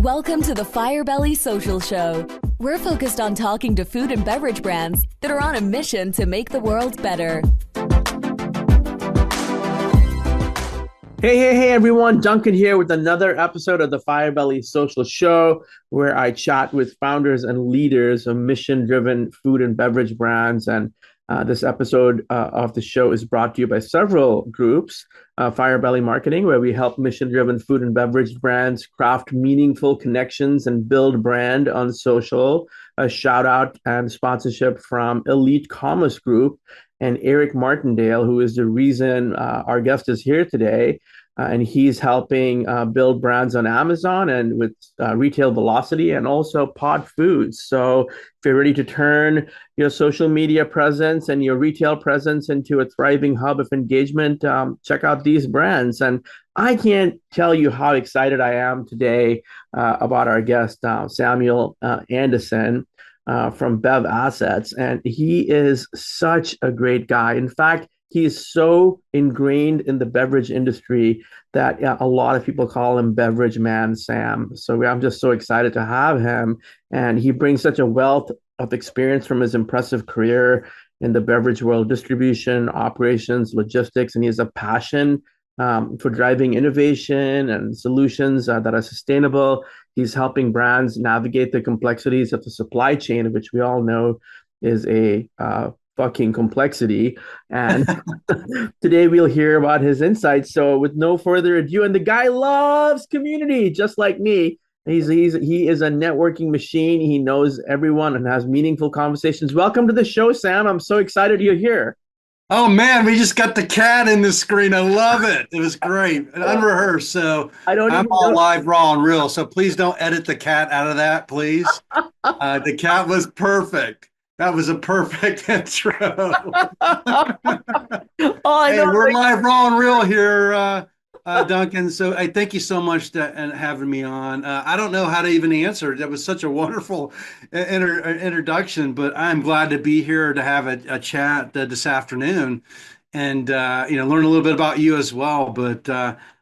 Welcome to the Firebelly Social Show. We're focused on talking to food and beverage brands that are on a mission to make the world better. Hey, everyone. Duncan here with another episode of the Firebelly Social Show, where I chat with founders and leaders of mission-driven food and beverage brands. And this episode of the show is brought to you by several groups. Firebelly Marketing, where we help mission-driven food and beverage brands craft meaningful connections and build brand on social. A shout out and sponsorship from Elite Commerce Group and Eric Martindale, who is the reason our guest is here today. And he's helping build brands on Amazon and with retail velocity and also Pod Foods. So if you're ready to turn your social media presence and your retail presence into a thriving hub of engagement, check out these brands. And I can't tell you how excited I am today about our guest, Samuel Anderson from BevAssets. And he is such a great guy. In fact, he is so ingrained in the beverage industry that a lot of people call him Beverage Man Sam. So I'm just so excited to have him. And he brings such a wealth of experience from his impressive career in the beverage world, distribution, operations, logistics, and he has a passion for driving innovation and solutions that are sustainable. He's helping brands navigate the complexities of the supply chain, which we all know is a fucking complexity. And today we'll hear about his insights. So with no further ado, and the guy loves community just like me. He is a networking machine. He knows everyone and has meaningful conversations. Welcome to the show, Sam. I'm so excited you're here. Oh man, we just got the cat in the screen. I love it. It was great. Unrehearsed. So I'm all live, raw, and real. So please don't edit the cat out of that, please. The cat was perfect. That was a perfect intro. Hey, we're live, raw, and real here, Duncan. So I thank you so much for having me on. I don't know how to even answer. That was such a wonderful introduction, but I'm glad to be here to have a chat this afternoon and learn a little bit about you as well. But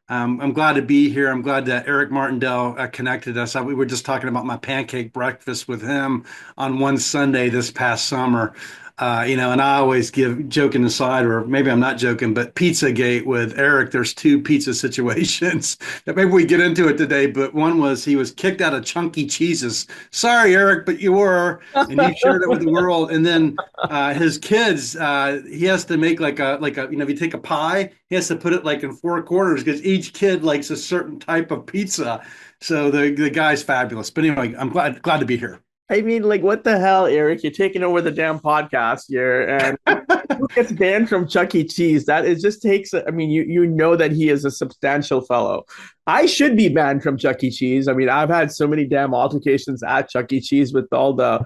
I'm glad to be here. I'm glad that Eric Martindale connected us. We were just talking about my pancake breakfast with him on one Sunday this past summer. And I always give, joking aside, or maybe I'm not joking, but Pizzagate with Eric, there's two pizza situations that maybe we get into it today. But one was he was kicked out of Chunky Cheese's. Sorry, Eric, but you were, and you shared it with the world. And then his kids, he has to make like a, if you take a pie, he has to put it like in four corners because each kid likes a certain type of pizza. So the guy's fabulous. But anyway, I'm glad to be here. I mean, like, what the hell, Eric? You're taking over the damn podcast here, and who gets banned from Chuck E. Cheese? That it just takes. I mean, you know that he is a substantial fellow. I should be banned from Chuck E. Cheese. I mean, I've had so many damn altercations at Chuck E. Cheese with all the.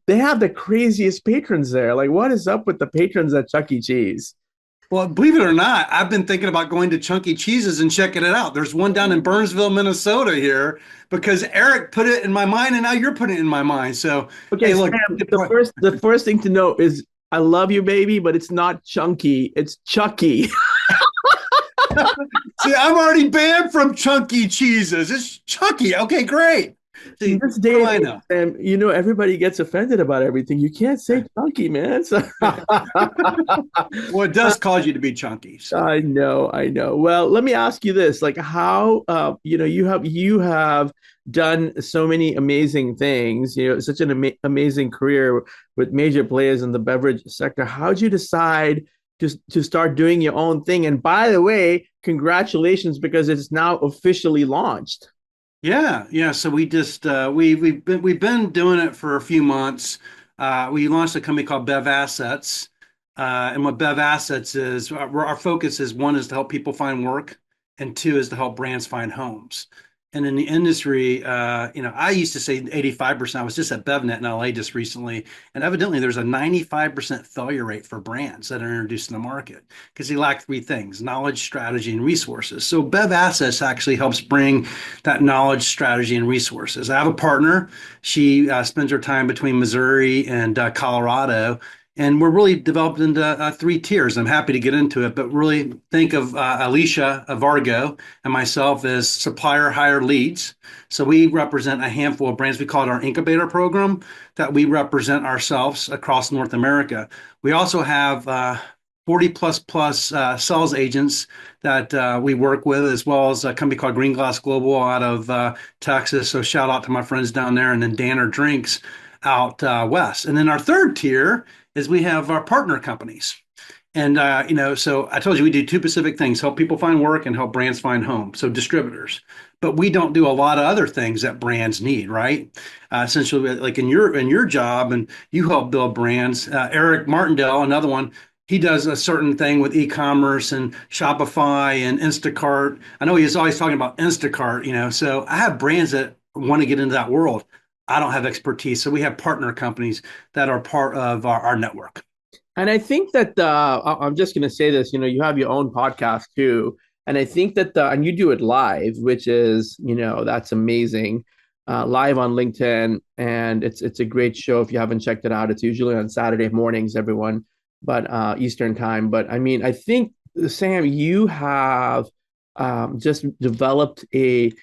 They have the craziest patrons there. Like, what is up with the patrons at Chuck E. Cheese? Well, believe it or not, I've been thinking about going to Chunky Cheese's and checking it out. There's one down in Burnsville, Minnesota here, because Eric put it in my mind, and now you're putting it in my mind. So, okay, hey, look, Sam, the first thing to know is I love you, baby, but it's not Chunky, it's Chucky. See, I'm already banned from Chunky Cheese's. It's Chucky. Okay, great. See, this day, I know. And everybody gets offended about everything. You can't say chunky, man. So well, it does cause you to be chunky. So. I know. Well, let me ask you this: like, how you have done so many amazing things. Such an amazing career with major players in the beverage sector. How'd you decide to start doing your own thing? And by the way, congratulations, because it's now officially launched. Yeah. So we just we've been doing it for a few months. We launched a company called BevAssets, and what BevAssets is, our focus is, one is to help people find work, and two is to help brands find homes. And in the industry, I used to say 85%. I was just at BevNet in LA just recently, and evidently there's a 95% failure rate for brands that are introduced in the market because they lack three things: knowledge, strategy, and resources. So BevAssets actually helps bring that knowledge, strategy, and resources. I have a partner. She spends her time between Missouri and Colorado. And we're really developed into three tiers. I'm happy to get into it, but really think of Alicia of Argo and myself as supplier hire leads. So we represent a handful of brands. We call it our incubator program that we represent ourselves across North America. We also have 40 plus sales agents that we work with, as well as a company called Green Glass Global out of Texas. So shout out to my friends down there, and then Danner Drinks out west. And then our third tier is we have our partner companies. And, so I told you we do two specific things: help people find work and help brands find home. So distributors. But we don't do a lot of other things that brands need, right? Essentially, like in your job, and you help build brands. Eric Martindale, another one, he does a certain thing with e-commerce and Shopify and Instacart. I know he's always talking about Instacart, so I have brands that want to get into that world. I don't have expertise. So we have partner companies that are part of our network. And I think that I'm just going to say this, you have your own podcast too. And I think that and you do it live, which is, that's amazing. Live on LinkedIn. And it's a great show if you haven't checked it out. It's usually on Saturday mornings, everyone, but Eastern time. But I mean, I think, Sam, you have just developed a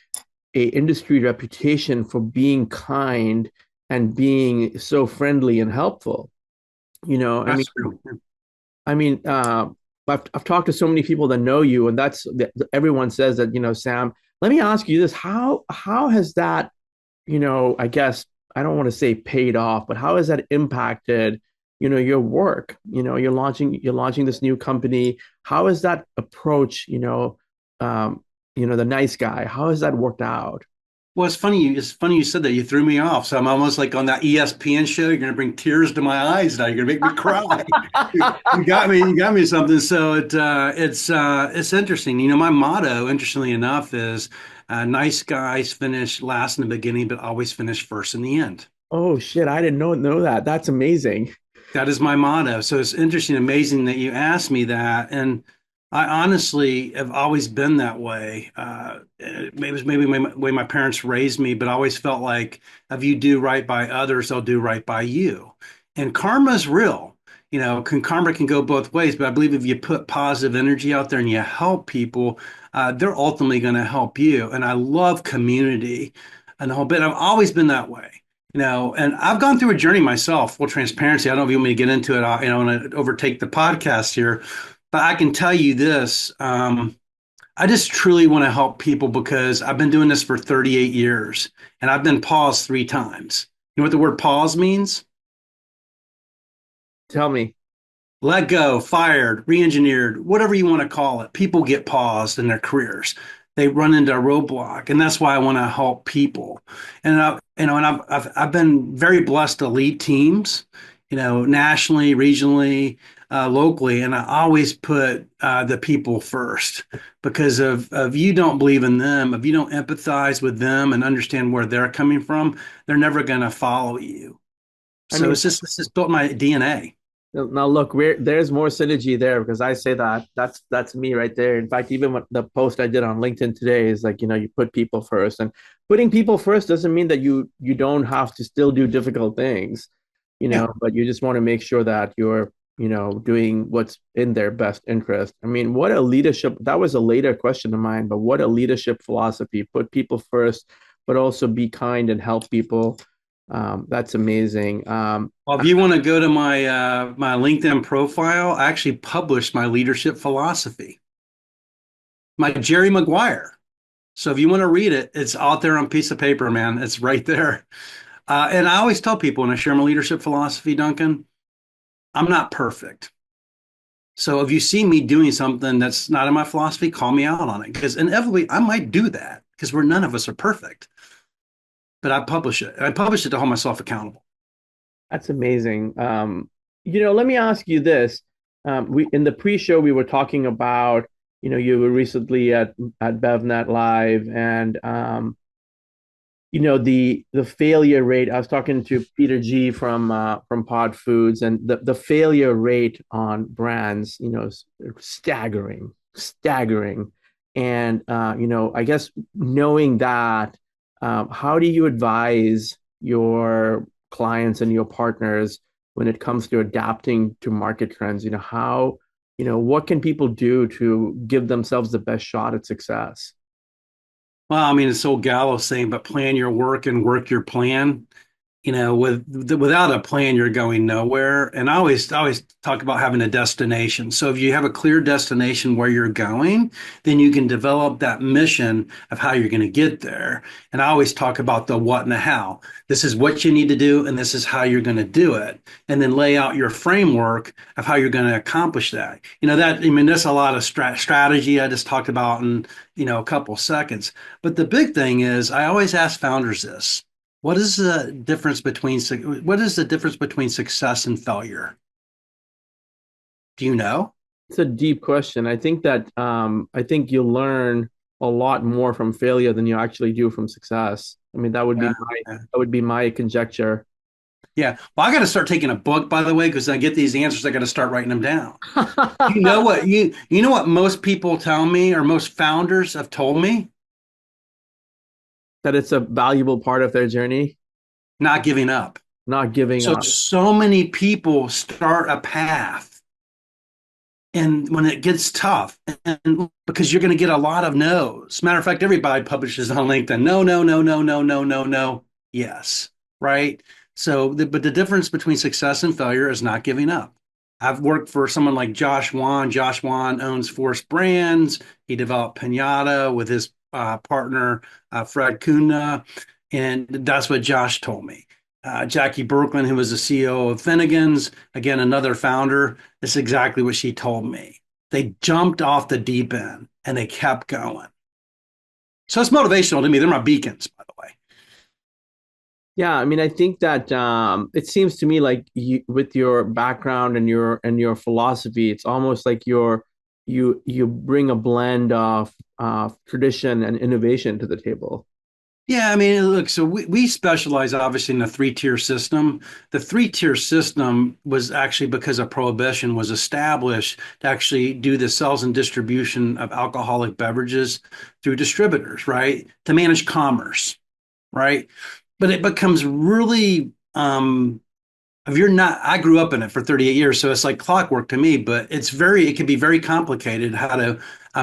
industry reputation for being kind and being so friendly and helpful. That's true. I mean, I've talked to so many people that know you, and everyone says that, Sam. Let me ask you this: how has that, I guess I don't want to say paid off, but how has that impacted, your work? You're launching this new company. How has that approach, the nice guy? How has that worked out? Well, it's funny. It's funny you said that. You threw me off. So I'm almost like on that ESPN show. You're going to bring tears to my eyes now. You're going to make me cry. You got me. You got me something. So it's interesting. My motto, interestingly enough, is nice guys finish last in the beginning, but always finish first in the end. Oh shit, I didn't know that. That's amazing. That is my motto. So it's interesting, amazing that you asked me that. And I honestly have always been that way. Maybe it was maybe the way my parents raised me, but I always felt like if you do right by others, they'll do right by you. And karma is real. Karma can go both ways, but I believe if you put positive energy out there and you help people, they're ultimately going to help you. And I love community and the whole bit. I've always been that way. And I've gone through a journey myself. Full transparency. I don't know if you want me to get into it. I want to overtake the podcast here. But I can tell you this, I just truly want to help people because I've been doing this for 38 years and I've been paused 3 times. You know what the word pause means? Tell me. Let go, fired, re-engineered, whatever you want to call it. People get paused in their careers. They run into a roadblock, and that's why I want to help people. And I've been very blessed to lead teams, nationally, regionally, locally, and I always put the people first because of you don't believe in them, if you don't empathize with them and understand where they're coming from, they're never going to follow you. So it's just built my DNA. Now look, there's more synergy there because I say that's me right there. In fact, even what the post I did on LinkedIn today is like, you put people first, and putting people first doesn't mean that you don't have to still do difficult things, Yeah. but you just want to make sure that you're, doing what's in their best interest. I mean, what a leadership, that was a later question of mine, but what a leadership philosophy: put people first, but also be kind and help people. That's amazing. Well, if you want to go to my LinkedIn profile, I actually published my leadership philosophy, my Jerry Maguire. So if you want to read it, it's out there on a piece of paper, man. It's right there. And I always tell people when I share my leadership philosophy, Duncan, I'm not perfect. So if you see me doing something that's not in my philosophy, call me out on it because inevitably I might do that because none of us are perfect. But I publish it. I publish it to hold myself accountable. That's amazing. Let me ask you this. We in the pre-show we were talking about, you were recently at BevNet Live, and the failure rate. I was talking to Peter G from Pod Foods, and the failure rate on brands, is staggering, staggering. And I guess knowing that, how do you advise your clients and your partners when it comes to adapting to market trends? What can people do to give themselves the best shot at success? Well, I mean, it's so Gallo saying, but plan your work and work your plan. Without a plan, you're going nowhere. And I always talk about having a destination. So if you have a clear destination where you're going, then you can develop that mission of how you're going to get there. And I always talk about the what and the how. This is what you need to do, and this is how you're going to do it. And then lay out your framework of how you're going to accomplish that. That's a lot of strategy I just talked about in, a couple seconds. But the big thing is I always ask founders this. What is the difference between success and failure? Do you know? It's a deep question. I think you learn a lot more from failure than you actually do from success. I mean, Yeah. that would be my conjecture. Yeah. Well, I got to start taking a book, by the way, because I get these answers. I got to start writing them down. You know what most people tell me, or most founders have told me? That it's a valuable part of their journey, Not giving up. not giving up. So many people start a path, and when it gets tough, and because you're going to get a lot of no's. Matter of fact, everybody publishes on LinkedIn. No, no, no, no, no, no, no, no. Yes. Right. But the difference between success and failure is not giving up. I've worked for someone like Josh Wan. Josh Wan owns Force Brands. He developed Pinata with his partner, Fred Kuna. And that's what Josh told me. Jackie Berkman, who was the CEO of Finnegan's, again, another founder, this is exactly what she told me. They jumped off the deep end and they kept going. So it's motivational to me. They're my beacons, by the way. Yeah, I mean, I think that it seems to me like with your background and your philosophy, it's almost like you bring a blend of tradition and innovation to the table. Yeah, I mean, look, so we specialize obviously in the three-tier system. The three-tier system was actually because of prohibition was established to actually do the sales and distribution of alcoholic beverages through distributors, right? To manage commerce, right? But it becomes really if you're not, I grew up in it for 38 years, so it's like clockwork to me, but it can be very complicated how to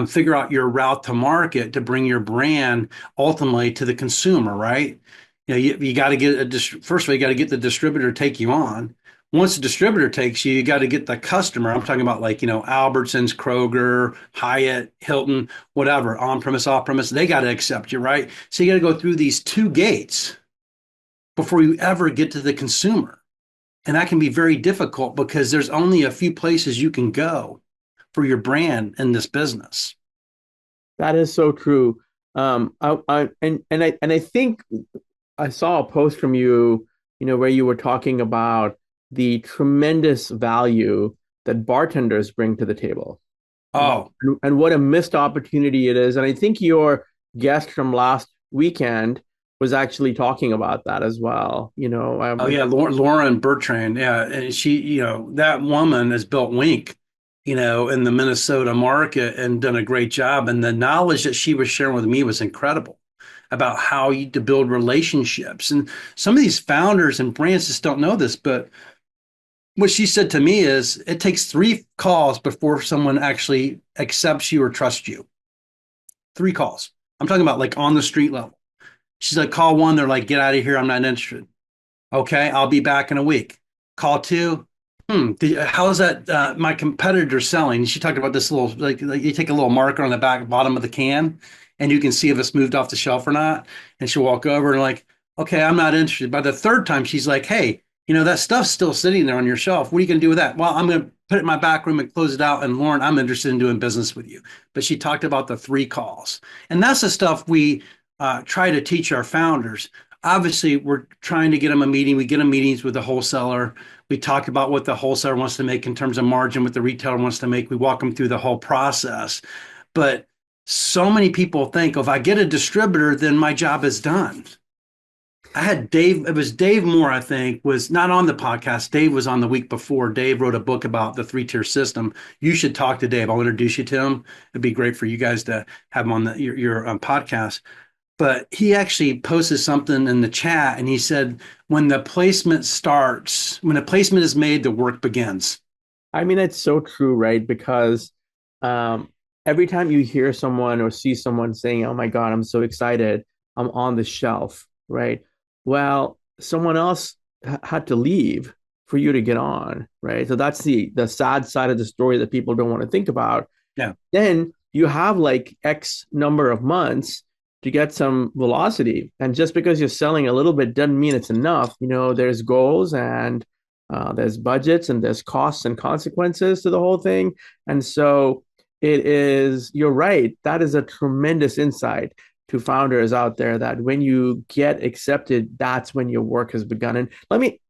figure out your route to market to bring your brand ultimately to the consumer, right? You got to first of all, you got to get the distributor to take you on. Once the distributor takes you, you got to get the customer. I'm talking about like, Albertsons, Kroger, Hyatt, Hilton, whatever, on premise, off premise, they got to accept you, right? So you got to go through these two gates before you ever get to the consumer. And that can be very difficult because there's only a few places you can go for your brand in this business. That is so true. I think I saw a post from you, where you were talking about the tremendous value that bartenders bring to the table. Oh, And what a missed opportunity it is. And I think your guest from last weekend was actually talking about that as well. oh yeah, Lauren Bertrand. Yeah, and she, that woman has built Wink, in the Minnesota market and done a great job. And the knowledge that she was sharing with me was incredible about how to build relationships. And some of these founders and brands just don't know this, but what she said to me is it takes 3 calls before someone actually accepts you or trusts you. 3 calls. I'm talking about like on the street level. She's like, call 1, they're like, get out of here, I'm not interested. Okay, I'll be back in a week. Call 2, how's that my competitor selling? She talked about this little, like you take a little marker on the back bottom of the can and you can see if it's moved off the shelf or not. And she'll walk over and like, okay, I'm not interested. By the 3rd time, she's like, hey, that stuff's still sitting there on your shelf. What are you going to do with that? Well, I'm going to put it in my back room and close it out. And Lauren, I'm interested in doing business with you. But she talked about the 3 calls. And that's the stuff we try to teach our founders. Obviously, we're trying to get them a meeting. We get them meetings with the wholesaler. We talk about what the wholesaler wants to make in terms of margin, what the retailer wants to make. We walk them through the whole process. But so many people think, oh, if I get a distributor, then my job is done. I had Dave, it was Dave Moore, I think, was not on the podcast. Dave was on the week before. Dave wrote a book about the 3-tier system. You should talk to Dave. I'll introduce you to him. It'd be great for you guys to have him on your podcast. but he actually posted something in the chat and he said, when the placement starts, when the placement is made, the work begins. I mean, it's so true, right? Because um, every time you hear someone or see someone saying, "Oh my God, I'm so excited, I'm on the shelf," right? Well, someone else had to leave for you to get on, right? So that's the sad side of the story that people don't want to think about. Yeah. Then you have like X number of months to get some velocity. And just because you're selling a little bit doesn't mean it's enough. There's goals and there's budgets and there's costs and consequences to the whole thing. And so you're right. That is a tremendous insight to founders out there that when you get accepted, that's when your work has begun. And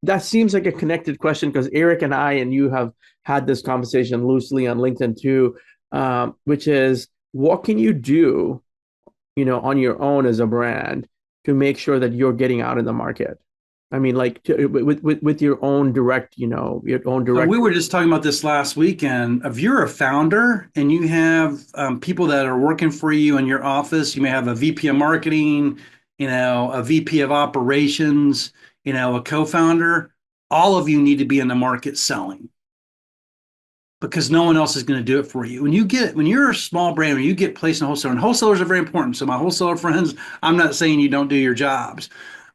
that seems like a connected question because Eric and I and you have had this conversation loosely on LinkedIn too, which is what can you do, on your own as a brand to make sure that you're getting out in the market? I mean, like with your own direct, your own So direct. we were just talking about this last weekend. If you're a founder and you have people that are working for you in your office, you may have a VP of marketing, a VP of operations, a co-founder. All of you need to be in the market selling because no one else is going to do it for you. When you're a small brand, when you get placed in a wholesaler, and wholesalers are very important. So my wholesaler friends, I'm not saying you don't do your jobs,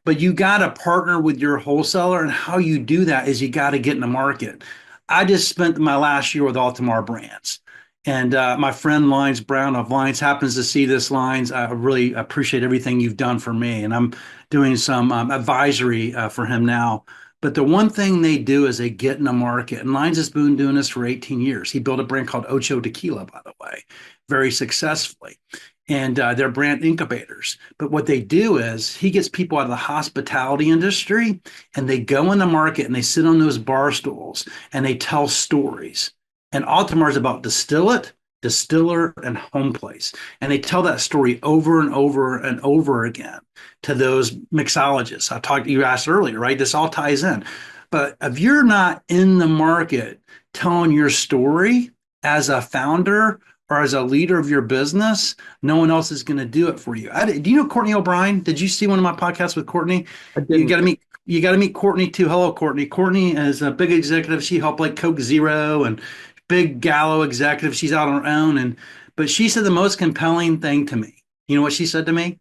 but you got to partner with your wholesaler. And how you do that is you got to get in the market. I just spent my last year with Altamar Brands. And my friend Lines Brown of Lines happens to see this. Lines, I really appreciate everything you've done for me. And I'm doing some advisory for him now. But the one thing they do is they get in the market. And Lines has been doing this for 18 years. He built a brand called Ocho Tequila, by the way, very successfully. And they're brand incubators. But what they do is he gets people out of the hospitality industry and they go in the market and they sit on those bar stools and they tell stories. And Altamar is about distill it, distiller, and home place. And they tell that story over and over and over again to those mixologists. You asked earlier, right? This all ties in. But if you're not in the market telling your story as a founder or as a leader of your business, no one else is going to do it for you. Do you know Courtney O'Brien? Did you see one of my podcasts with Courtney? I You didn't. got to meet. You got to meet Courtney too. Hello, Courtney. Courtney is a big executive. She helped like Coke Zero and big Gallo executive. She's out on her own, but she said the most compelling thing to me. You know what she said to me?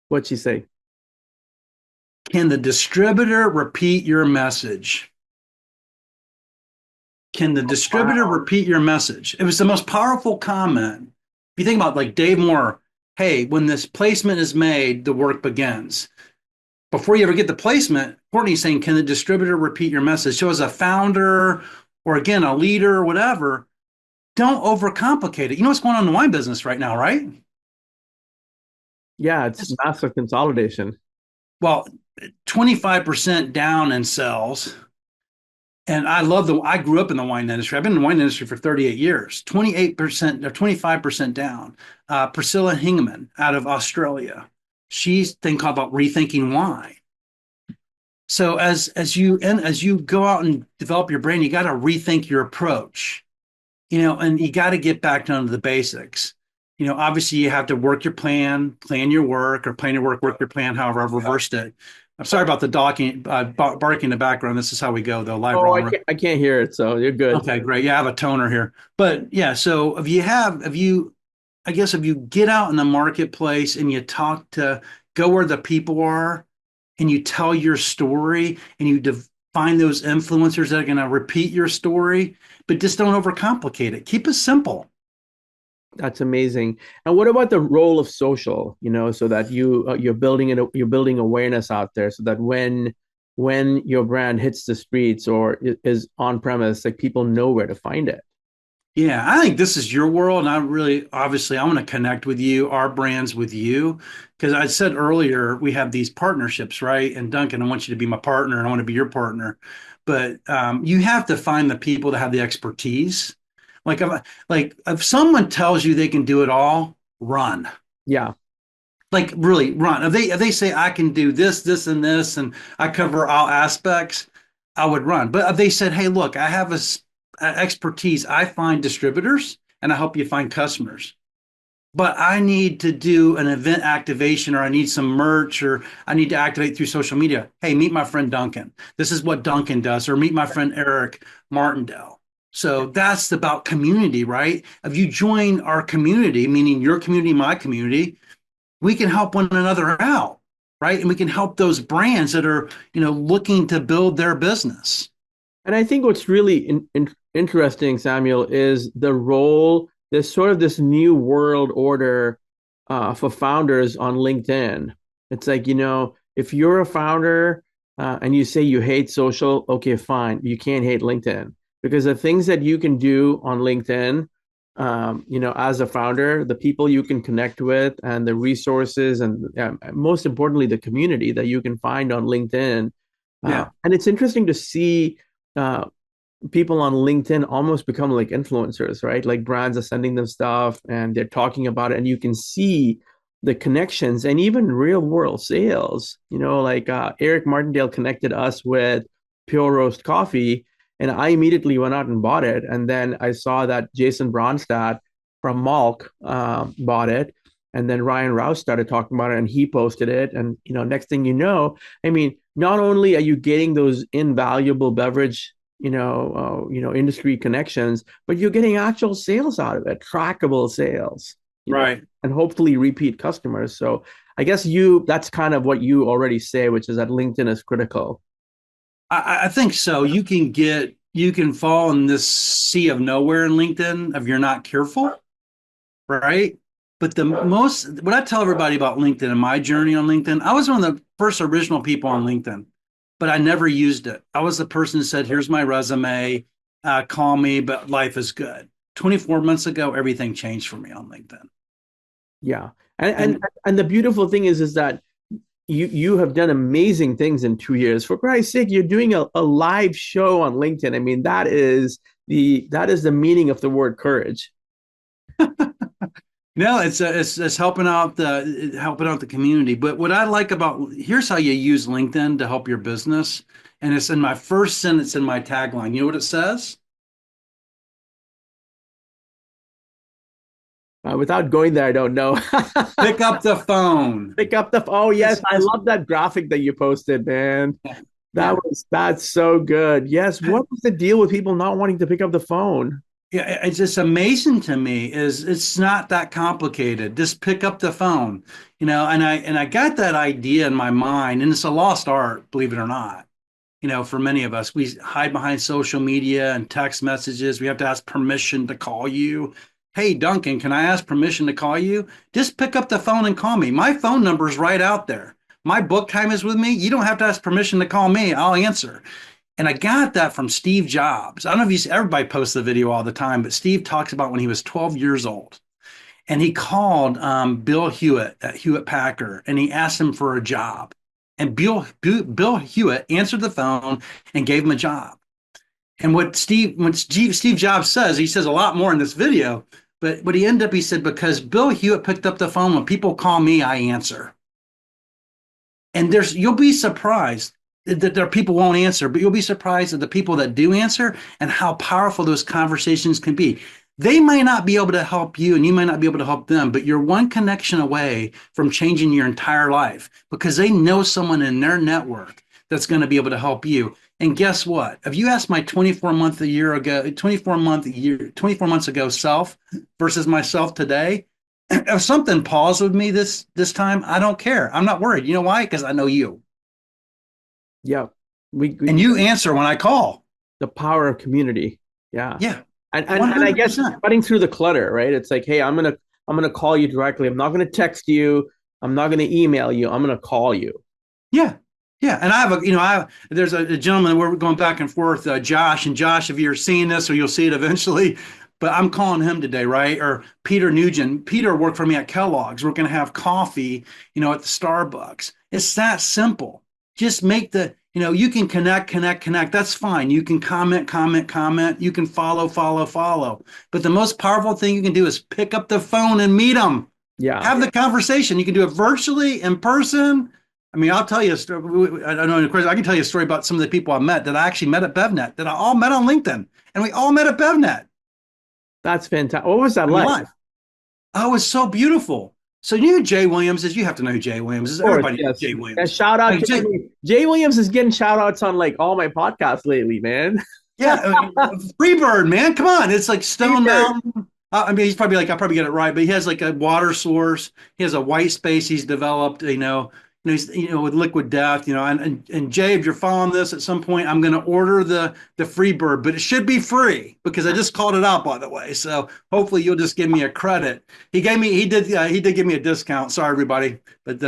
What'd she say? Can the distributor repeat your message? Can the distributor Wow. repeat your message? It was the most powerful comment. If you think about like Dave Moore, hey, when this placement is made, the work begins. Before you ever get the placement, Courtney's saying, can the distributor repeat your message? So as a founder or again, a leader or whatever, don't overcomplicate it. You know what's going on in the wine business right now, right? Yeah, it's massive consolidation. Well, 25% down in sales. And I grew up in the wine industry. I've been in the wine industry for 38 years, 28% or 25% down. Priscilla Hingeman out of Australia. She's thinking about rethinking wine. So as you go out and develop your brand, you got to rethink your approach, and you got to get back down to the basics. Obviously you have to plan your work, or plan your work your plan. However, I've reversed it. I'm sorry about the barking in the background. This is how we go though, live Oh, I Ron. can't, I can't hear it, so you're good. Okay, great. Yeah, I have a toner here. But yeah, so if you get out in the marketplace and you go where the people are and you tell your story and you find those influencers that are going to repeat your story, but just don't overcomplicate it. Keep it simple. That's amazing. And what about the role of social, so that you're building awareness out there so that when your brand hits the streets or is on premise, like people know where to find it. Yeah, I think this is your world, and obviously, I want to connect with you, our brands with you, because I said earlier we have these partnerships, right? And Duncan, I want you to be my partner, and I want to be your partner, but you have to find the people that have the expertise. Like if someone tells you they can do it all, run. Yeah. Like really run. If they say I can do this, this, and this, and I cover all aspects, I would run. But if they said, hey, look, I have a expertise. I find distributors and I help you find customers. but I need to do an event activation, or I need some merch, or I need to activate through social media. Hey, meet my friend Duncan. This is what Duncan does, or meet my friend Eric Martindale. So that's about community, right? If you join our community, meaning your community, my community, we can help one another out, right? And we can help those brands that are, looking to build their business. And I think what's really interesting, Samuel, is the role, there's sort of this new world order for founders on LinkedIn. It's like, if you're a founder and you say you hate social, okay, fine. You can't hate LinkedIn because the things that you can do on LinkedIn, as a founder, the people you can connect with and the resources and most importantly, the community that you can find on LinkedIn. Yeah. And it's interesting to see uh, people on LinkedIn almost become like influencers, right? Like brands are sending them stuff and they're talking about it, and you can see the connections and even real world sales. Like Eric Martindale connected us with Pure Roast Coffee, and I immediately went out and bought it. And then I saw that Jason Bronstadt from Malk bought it. And then Ryan Rouse started talking about it and he posted it. And, next thing you know, I mean, not only are you getting those invaluable beverage, industry connections, but you're getting actual sales out of it, trackable sales, Right. and hopefully repeat customers. So I guess that's kind of what you already say, which is that LinkedIn is critical. I think so. You can fall in this sea of nowhere in LinkedIn if you're not careful, right? But what I tell everybody about LinkedIn and my journey on LinkedIn, I was one of the first original people on LinkedIn, but I never used it. I was the person who said, here's my resume, call me, but life is good. 24 months ago, everything changed for me on LinkedIn. Yeah. And the beautiful thing is that you have done amazing things in 2 years. For Christ's sake, you're doing a live show on LinkedIn. I mean, that is the meaning of the word courage. No, it's helping out the community. But what I like about here's how you use LinkedIn to help your business, and it's in my first sentence in my tagline. You know what it says? Without going there, I don't know. Pick up the phone. Pick up the. Oh yes, I It's- love that graphic that you posted, man. yeah, That's so good. Yes, what was the deal with people not wanting to pick up the phone? yeah. It's just amazing to me. Is it's not that complicated. Just pick up the phone, And I got that idea in my mind, and it's a lost art, believe it or not. For many of us, we hide behind social media and text messages. We have to ask permission to call you. Hey, Duncan, can I ask permission to call you? Just pick up the phone and call me. My phone number is right out there. My book time is with me. You don't have to ask permission to call me. I'll answer. And I got that from Steve Jobs. I don't know if you see, everybody posts the video all the time, but Steve talks about when he was 12 years old and he called Bill Hewitt at Hewitt Packard and he asked him for a job. And Bill Hewitt answered the phone and gave him a job. And when Steve Jobs says, he says a lot more in this video, but what he said, because Bill Hewitt picked up the phone, when people call me, I answer. And you'll be surprised that there are people won't answer, but you'll be surprised at the people that do answer and how powerful those conversations can be. They may not be able to help you and you might not be able to help them, but you're one connection away from changing your entire life because they know someone in their network that's going to be able to help you. And guess what? If you ask my 24 months ago self versus myself today, if something paused with me this time, I don't care. I'm not worried. You know why? Because I know you. Yeah, And you answer when I call. the power of community. Yeah. Yeah. And I guess cutting through the clutter, right? It's like, hey, I'm gonna call you directly. I'm not gonna text you. I'm not gonna email you. I'm gonna call you. Yeah. Yeah. And there's a gentleman, we're going back and forth, Josh. And Josh, if you're seeing this, or you'll see it eventually, but I'm calling him today, right? Or Peter Nugent. Peter worked for me at Kellogg's. We're going to have coffee, at the Starbucks. It's that simple. Just make you can connect. That's fine. You can comment. You can follow. But the most powerful thing you can do is pick up the phone and meet them. Yeah. Have the conversation. You can do it virtually, in person. I mean, I'll tell you a story. I don't know, of course, I can tell you a story about some of the people I met that I actually met at BevNet, that I all met on LinkedIn, and we all met at BevNet. That's fantastic. What was that like? Live. Oh, it was so beautiful. So you know who Jay Williams is? You have to know who Jay Williams is. Of course, Everybody knows yes. Jay And Williams. shout out Like to, I mean, Jay Williams is getting shout outs on like all my podcasts lately, man. yeah, Freebird, man. Come on. It's like Stone Freebird. Mountain. I mean, he's probably like, I'll probably get it right, but he has like a water source. He has a white space he's developed, he's, with liquid death, and Jay, if you're following this at some point, I'm going to order the Freebird, but it should be free because I just called it out, by the way. So hopefully you'll just give me a credit. He did give me a discount. Sorry, everybody. But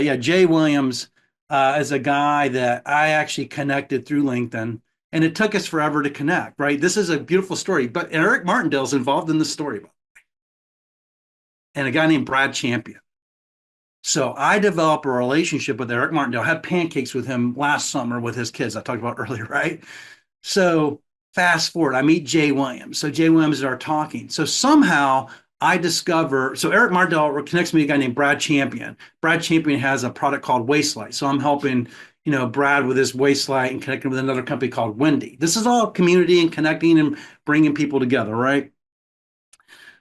yeah, Jay Williams is a guy that I actually connected through LinkedIn. And it took us forever to connect, right? This is a beautiful story, but Eric Martindale's involved in the story, and a guy named Brad Champion. So I developed a relationship with Eric Martindale, had pancakes with him last summer with his kids I talked about earlier, right? So fast forward, I meet Jay Williams. So Jay Williams and I are talking. So somehow I discover, so Eric Martindale connects me to a guy named Brad Champion. Brad Champion has a product called Wastelight. So I'm helping Brad with his waste light and connecting with another company called Wendy. This is all community and connecting and bringing people together, right?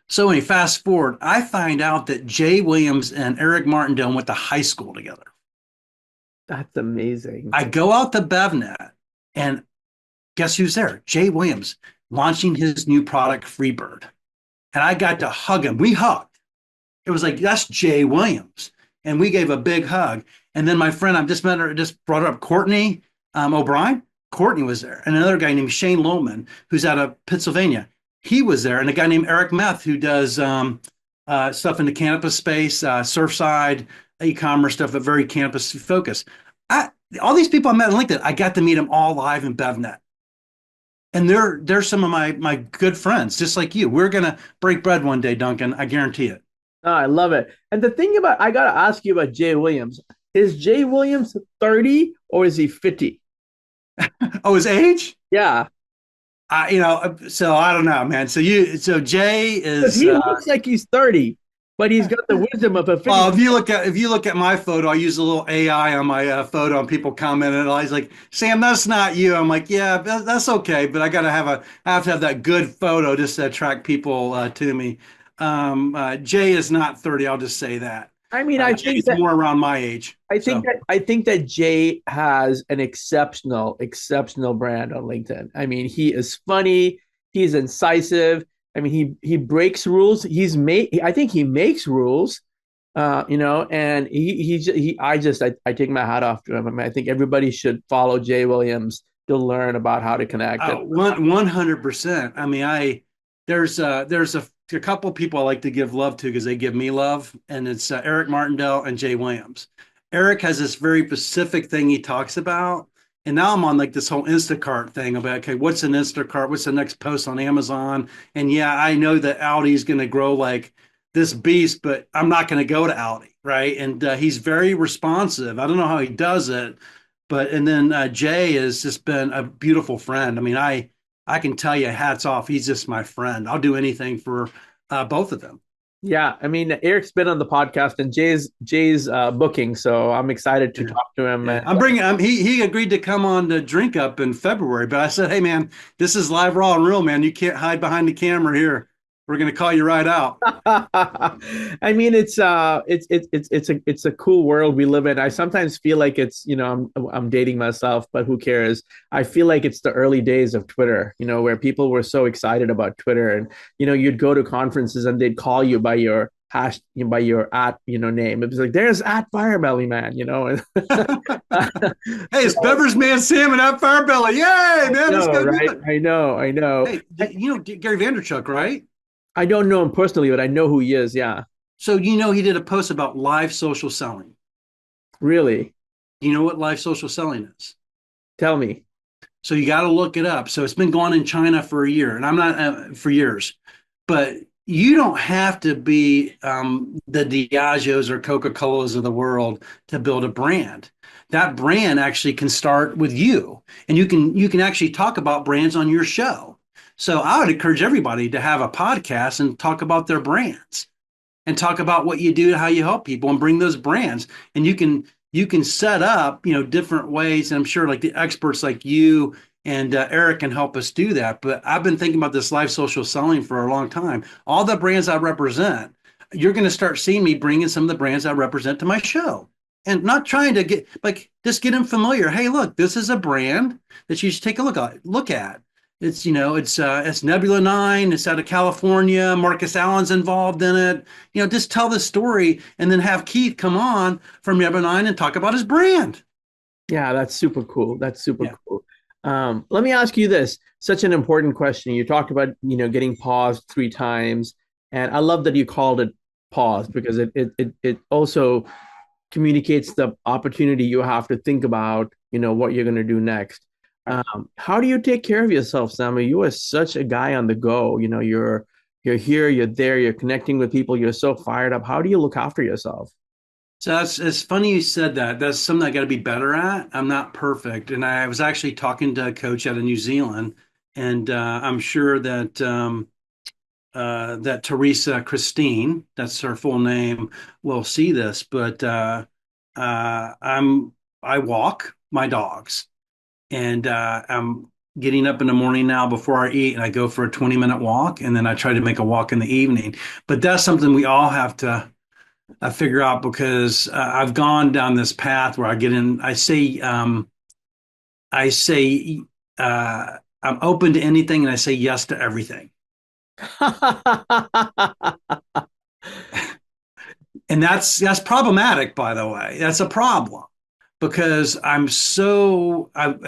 So when you fast forward, I find out that Jay Williams and Eric Martindale went to high school together. That's amazing. I go out to BevNet and guess who's there? Jay Williams launching his new product, Freebird. And I got to hug him. We hugged. It was like, that's Jay Williams. And we gave a big hug. And then my friend, I just met her, just brought her up, Courtney O'Brien. Courtney was there. And another guy named Shane Lohman, who's out of Pennsylvania. He was there. And a guy named Eric Meth, who does stuff in the cannabis space, Surfside, e-commerce stuff, but very cannabis focused. All these people I met on LinkedIn, I got to meet them all live in BevNet. And they're some of my good friends, just like you. We're going to break bread one day, Duncan. I guarantee it. Oh, I love it. And the thing about, I got to ask you about Jay Williams. Is Jay Williams 30 or is he 50? Oh, his age? Yeah. So I don't know, man. So Jay is. He looks like he's 30, but he's got the wisdom of a 50. Well, if you look at my photo, I use a little AI on my photo, and people comment, and I was like, "Sam, that's not you." I'm like, "Yeah, that's okay, but I have to have that good photo just to attract people to me." Jay is not 30. I'll just say that. I mean, I think that more around my age. I think that Jay has an exceptional brand on LinkedIn. I mean, he is funny. He's incisive. I mean, he breaks rules. I think he makes rules. And I take my hat off to him. I mean, I think everybody should follow Jay Williams to learn about how to connect. 100%. I mean, there's a couple of people I like to give love to because they give me love, and it's Eric Martindale and Jay Williams. Eric has this very specific thing he talks about, and now I'm on like this whole Instacart thing about, okay, what's an Instacart? What's the next post on Amazon? And yeah, I know that Aldi is going to grow like this beast, but I'm not going to go to Aldi, right? And he's very responsive. I don't know how he does it, and then Jay has just been a beautiful friend. I mean, I can tell you, hats off. He's just my friend. I'll do anything for both of them. Yeah, I mean, Eric's been on the podcast, and Jay's booking, so I'm excited to talk to him. Yeah. I'm bringing. He agreed to come on the Drink Up in February, but I said, hey man, this is live, raw, and real, man. You can't hide behind the camera here. We're gonna call you right out. I mean, it's a cool world we live in. I sometimes feel like it's, I'm dating myself, but who cares? I feel like it's the early days of Twitter, where people were so excited about Twitter, and you'd go to conferences and they'd call you by your hash, by your at name. It was like, there's at Firebelly, man. Hey, it's Beverage Man Sam and at Firebelly. Yay, man! I know. Hey, Gary Vaynerchuk, right? I don't know him personally, but I know who he is. Yeah. So he did a post about live social selling. Really? Do you know what live social selling is? Tell me. So you got to look it up. So it's been going in China for a year, and I'm not for years, but you don't have to be the Diageos or Coca-Colas of the world to build a brand. That brand actually can start with you, and you can actually talk about brands on your show. So I would encourage everybody to have a podcast and talk about their brands and talk about what you do, how you help people, and bring those brands. And you can set up, different ways. And I'm sure like the experts like you And Eric can help us do that. But I've been thinking about this live social selling for a long time. All the brands I represent, you're going to start seeing me bringing some of the brands I represent to my show. And not trying to get like just get them familiar. Hey, look, this is a brand that you should take a look at. It's it's Nebula 9. It's out of California. Marcus Allen's involved in it. Just tell the story and then have Keith come on from Nebula 9 and talk about his brand. Yeah, that's super cool. That's super Yeah. cool. Let me ask you this, such an important question. You talked about, getting paused 3 times, and I love that you called it pause because it also communicates the opportunity you have to think about, what you're going to do next. How do you take care of yourself, Samuel? You are such a guy on the go. You're here, you're there, you're connecting with people, you're so fired up. How do you look after yourself? So it's funny you said that. That's something I got to be better at. I'm not perfect. And I was actually talking to a coach out of New Zealand, and I'm sure that that Teresa Christine, that's her full name, will see this. But I walk my dogs, and I'm getting up in the morning now before I eat, and I go for a 20-minute walk, and then I try to make a walk in the evening. But that's something we all have to figure out because I've gone down this path where I get in. I say I'm open to anything, and I say yes to everything. And that's problematic, by the way. That's a problem because I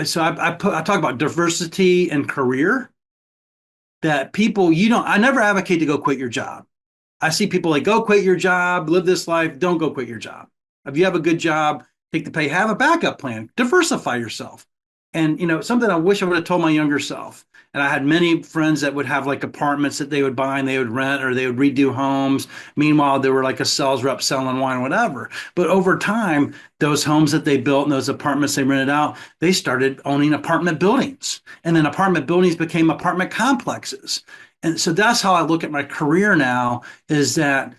talk about diversity and career that people you don't I never advocate to go quit your job. I see people like go quit your job, live this life, don't go quit your job. If you have a good job, take the pay, have a backup plan, diversify yourself. And something I wish I would have told my younger self. And I had many friends that would have like apartments that they would buy and they would rent or they would redo homes. Meanwhile, they were like a sales rep selling wine, whatever. But over time, those homes that they built and those apartments they rented out, they started owning apartment buildings. And then apartment buildings became apartment complexes. And so that's how I look at my career now is that,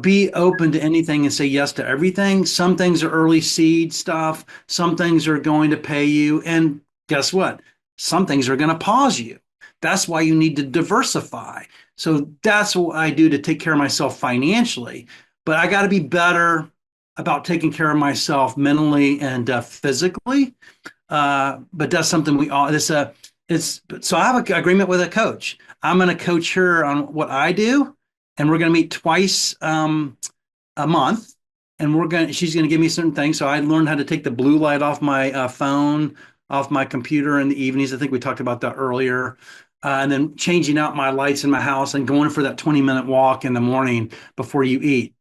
be open to anything and say yes to everything. Some things are early seed stuff. Some things are going to pay you. And guess what? Some things are going to pause you. That's why you need to diversify. So that's what I do to take care of myself financially. But I got to be better about taking care of myself mentally and physically. But that's something we all, so I have an agreement with a coach. I'm going to coach her on what I do, and we're going to meet twice a month, and she's going to give me certain things. So I learned how to take the blue light off my phone, off my computer in the evenings. I think we talked about that earlier. And then changing out my lights in my house and going for that 20-minute walk in the morning before you eat.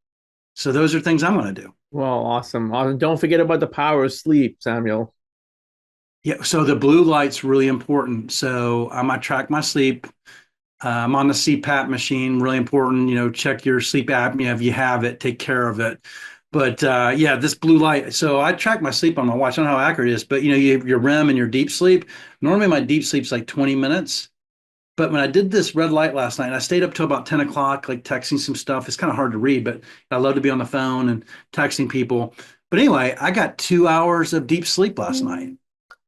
So those are things I'm going to do. Well, awesome. Awesome. Don't forget about the power of sleep, Samuel. Yeah, so the blue light's really important. So I track my sleep. I'm on the CPAP machine, really important. Check your sleep apnea if you have it, take care of it. But yeah, this blue light. So I track my sleep on my watch. I don't know how accurate it is, but you have your REM and your deep sleep. Normally my deep sleep's like 20 minutes. But when I did this red light last night, I stayed up till about 10 o'clock, like texting some stuff. It's kind of hard to read, but I love to be on the phone and texting people. But anyway, I got 2 hours of deep sleep last night.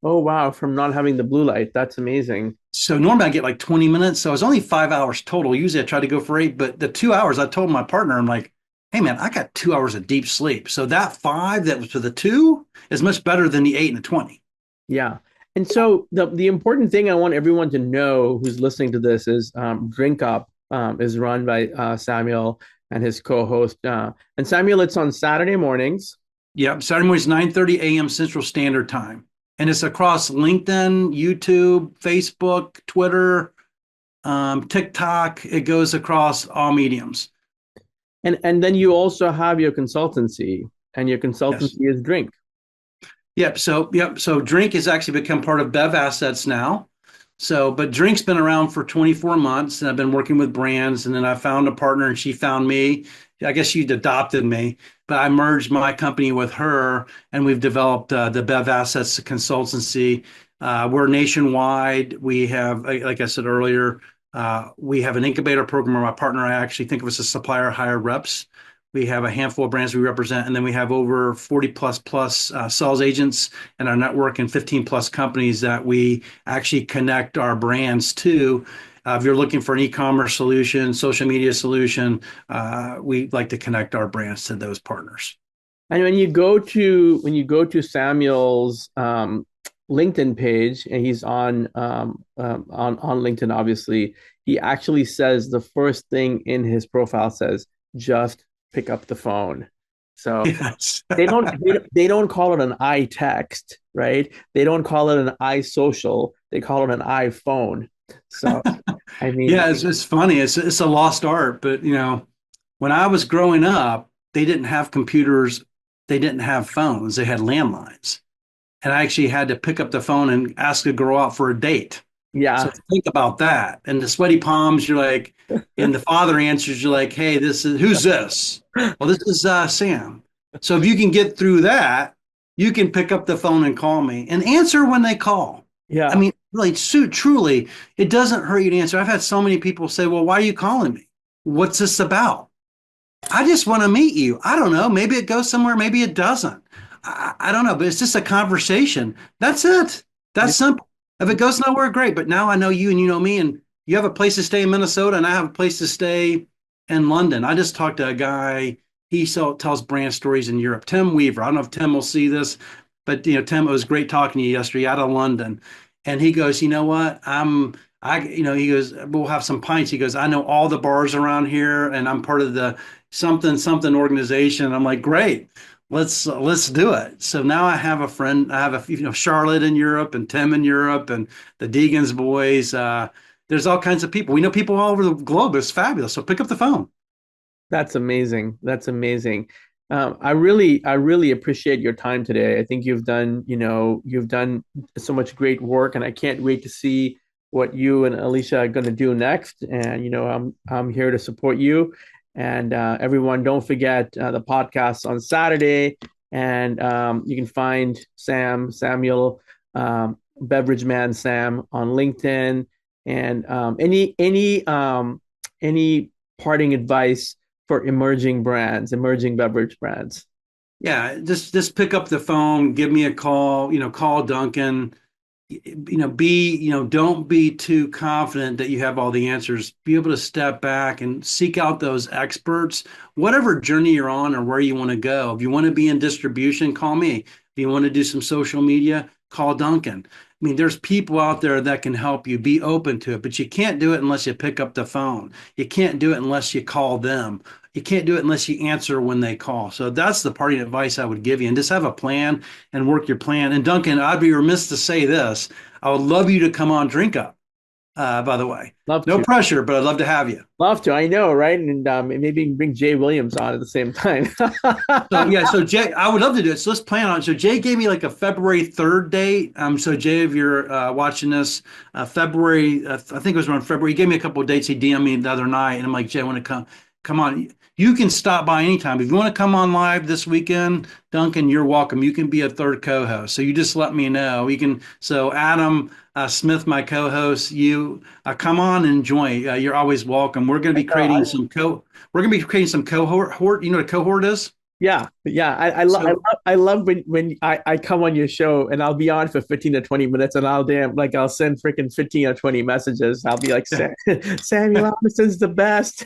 Oh, wow. From not having the blue light. That's amazing. So normally I get like 20 minutes. So it's only 5 hours total. Usually I try to go for 8, but the 2 hours I told my partner, I'm like, hey man, I got 2 hours of deep sleep. So that 5 that was for the 2 is much better than the 8 and the 20. Yeah. And so the important thing I want everyone to know who's listening to this is Drink Up is run by Samuel and his co-host. And Samuel, it's on Saturday mornings. Yeah, Saturday mornings, 9:30 a.m. Central Standard Time. And it's across LinkedIn, YouTube, Facebook, Twitter, TikTok. It goes across all mediums. And then you also have your consultancy, and your consultancy is Drink. Yep. So Drink has actually become part of BevAssets now. But Drink's been around for 24 months, and I've been working with brands, and then I found a partner, and she found me. I guess she'd adopted me, but I merged my company with her, and we've developed the BevAssets consultancy. We're nationwide. We have, like I said earlier, we have an incubator program where my partner, I actually think of us as supplier hire reps. We have a handful of brands we represent, and then we have over 40 plus sales agents in our network and 15 plus companies that we actually connect our brands to. If you're looking for an e-commerce solution, social media solution, we like to connect our brands to those partners. And when you go to Samuel's LinkedIn page, and he's on LinkedIn, obviously, he actually says the first thing in his profile says, "Just pick up the phone." So Yes. they don't call it an iText, right? They don't call it an iSocial. They call it an iPhone. So I mean, Yeah, it's funny. It's a lost art, but when I was growing up, they didn't have computers, they didn't have phones, they had landlines. And I actually had to pick up the phone and ask a girl out for a date. So yeah, think about that. And the sweaty palms, you're like, and the father answers, you're like, hey, who's this? Well, this is Sam. So if you can get through that, you can pick up the phone and call me and answer when they call. I yeah, mean, really, truly, it doesn't hurt you to answer. I've had so many people say, well, why are you calling me? What's this about? I just want to meet you. I don't know. Maybe it goes somewhere, maybe it doesn't. I don't know, but it's just a conversation. That's it. yeah, That's simple. If it goes nowhere, great. But now I know you and you know me, and you have a place to stay in Minnesota, and I have a place to stay in London. I just talked to a guy. Tells brand stories in Europe. Tim Weaver. I don't know if Tim will see this, but Tim, it was great talking to you yesterday out of London. And he goes, you know what? He goes, we'll have some pints. He goes, I know all the bars around here, and I'm part of the something something organization. I'm like, great, let's do it. So now I have a friend. I have Charlotte in Europe and Tim in Europe and the Deegan's boys. There's all kinds of people. We know people all over the globe. It's fabulous. So pick up the phone. that's amazing. That's amazing. I really appreciate your time today. I think you've done so much great work, and I can't wait to see what you and Alicia are going to do next. And I'm here to support you. And everyone, don't forget the podcast on Saturday, and you can find Samuel, Beverage Man Sam on LinkedIn. And any parting advice for emerging brands, emerging beverage brands? Yeah, just pick up the phone, give me a call. Call Duncan. Don't be too confident that you have all the answers. Be able to step back and seek out those experts, whatever journey you're on or where you want to go. If you want to be in distribution, call me. If you want to do some social media, call Duncan. I mean, there's people out there that can help you. Be open to it, but you can't do it unless you pick up the phone. You can't do it unless you call them. You can't do it unless you answer when they call. So that's the parting advice I would give you. And just have a plan and work your plan. And Duncan, I'd be remiss to say this. I would love you to come on Drink Up, by the way. Love No to. pressure, but I'd love to have you. Love to. I know, right? And maybe bring Jay Williams on at the same time. So Jay, I would love to do it. So let's plan on it. So Jay gave me like a February 3rd date. So Jay, if you're watching this, February, I think it was around February. He gave me a couple of dates. He DM'd me the other night, and I'm like, Jay, I want to come on. You can stop by anytime. If you want to come on live this weekend, Duncan, you're welcome. You can be a third co-host. So you just let me know. So Adam Smith, my co-host, you come on and join. You're always welcome. We're going to be creating some cohort. You know what a cohort is? Yeah, yeah. I love when I come on your show and I'll be on for 15 to 20 minutes and I'll send freaking 15 or 20 messages. I'll be like, Samuel Allison's the best.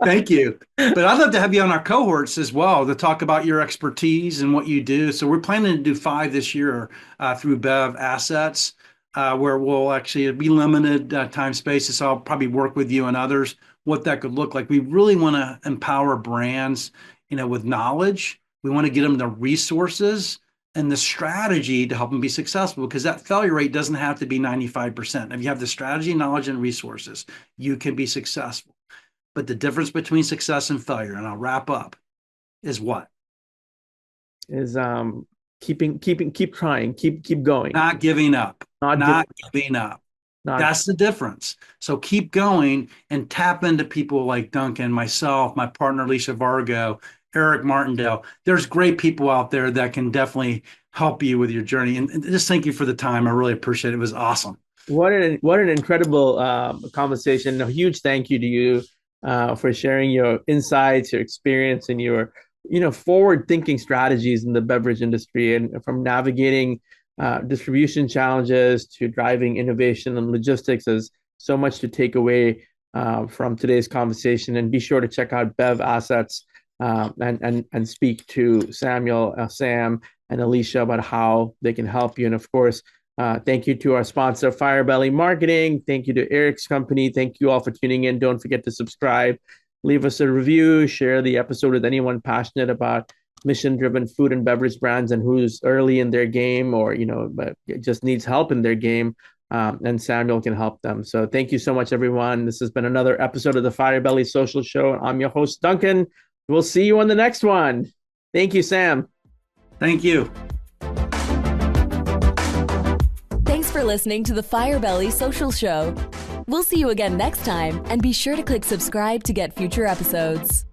Thank you. But I'd love to have you on our cohorts as well to talk about your expertise and what you do. So we're planning to do 5 this year through BevAssets, where we'll actually be limited time spaces. So I'll probably work with you and others what that could look like. We really want to empower brands, with knowledge. We want to get them the resources and the strategy to help them be successful, because that failure rate doesn't have to be 95%. If you have the strategy, knowledge, and resources, you can be successful. But the difference between success and failure, and I'll wrap up, is what? Is keep trying, keep going. Not giving up. Not giving up. Not That's the difference. So keep going and tap into people like Duncan, myself, my partner, Alicia Vargo, Eric Martindale. There's great people out there that can definitely help you with your journey. And just thank you for the time. I really appreciate it. It was awesome. What an incredible conversation. A huge thank you to you, for sharing your insights, your experience, and your forward-thinking strategies in the beverage industry, and from navigating distribution challenges to driving innovation and logistics. There's so much to take away from today's conversation. And be sure to check out BevAssets and speak to Sam, and Alicia about how they can help you. And of course, thank you to our sponsor, Firebelly Marketing. Thank you to Eric's company. Thank you all for tuning in. Don't forget to subscribe, leave us a review, share the episode with anyone passionate about mission-driven food and beverage brands and who's early in their game, or but just needs help in their game. And Samuel can help them. So thank you so much, everyone. This has been another episode of the Firebelly Social Show. I'm your host, Duncan. We'll see you on the next one. Thank you, Sam. Thank you. Thanks for listening to the Firebelly Social Show. We'll see you again next time, and be sure to click subscribe to get future episodes.